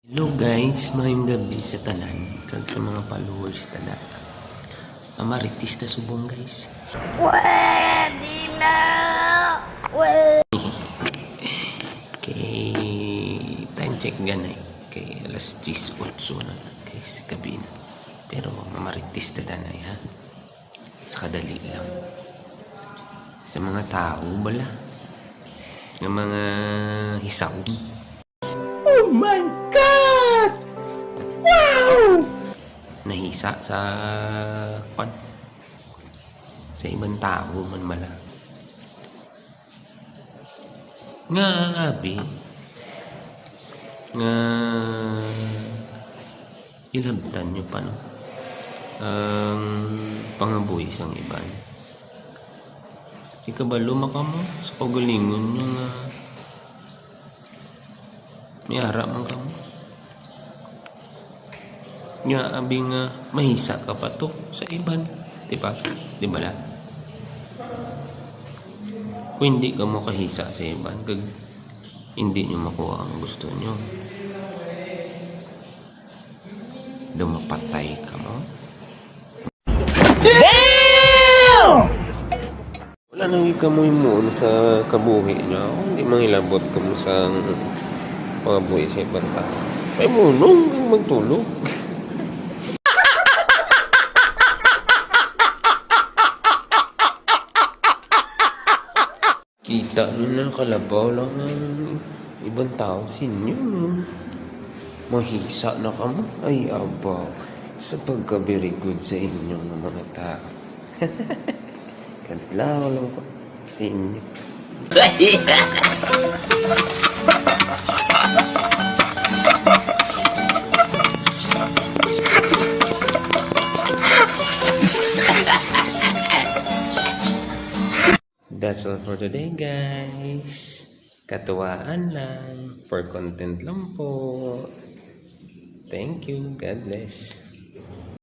Hello guys, mayong gabi sa tanan kag sa mga followers tada. Amaritis ta subong guys. Pwede na! Pwede! Okay, time check ganay. Okay, alas 10:08 na guys, gabi na. Pero amaritis ta danay ha. Sa kadali lang. Sa mga tao bala. Ng mga hisaw. Oh my God! Wow! Nahisa sa kwan sa ibang tao man mala nga abi nga ilabtan nyo pa no ang pangabuhi sang iban ikabalo maka mo sa pagalingon nyo nga may harap man ka mo nga abi nga mahisa ka pa to sa iban di ba la kung hindi ka mo kahisa sa iban kag hindi nyo makuha ang gusto nyo dumapatay ka mo. Damn! Wala nang ikamoy mo sa kabuhi nyo hindi mangilabot ka mo sa pangabuhi sa ibang tao ay munong ang magtulog. Kita nyo na kalabaw lang ng ibang tao sinyo. Mahisa na ka mo. Ay, aba. Sa pagka-very good sa inyong mga tao. Kadlaw lang ko sa inyo. That's all for today guys. Katuwaan lang. For content lang po. Thank you. God bless.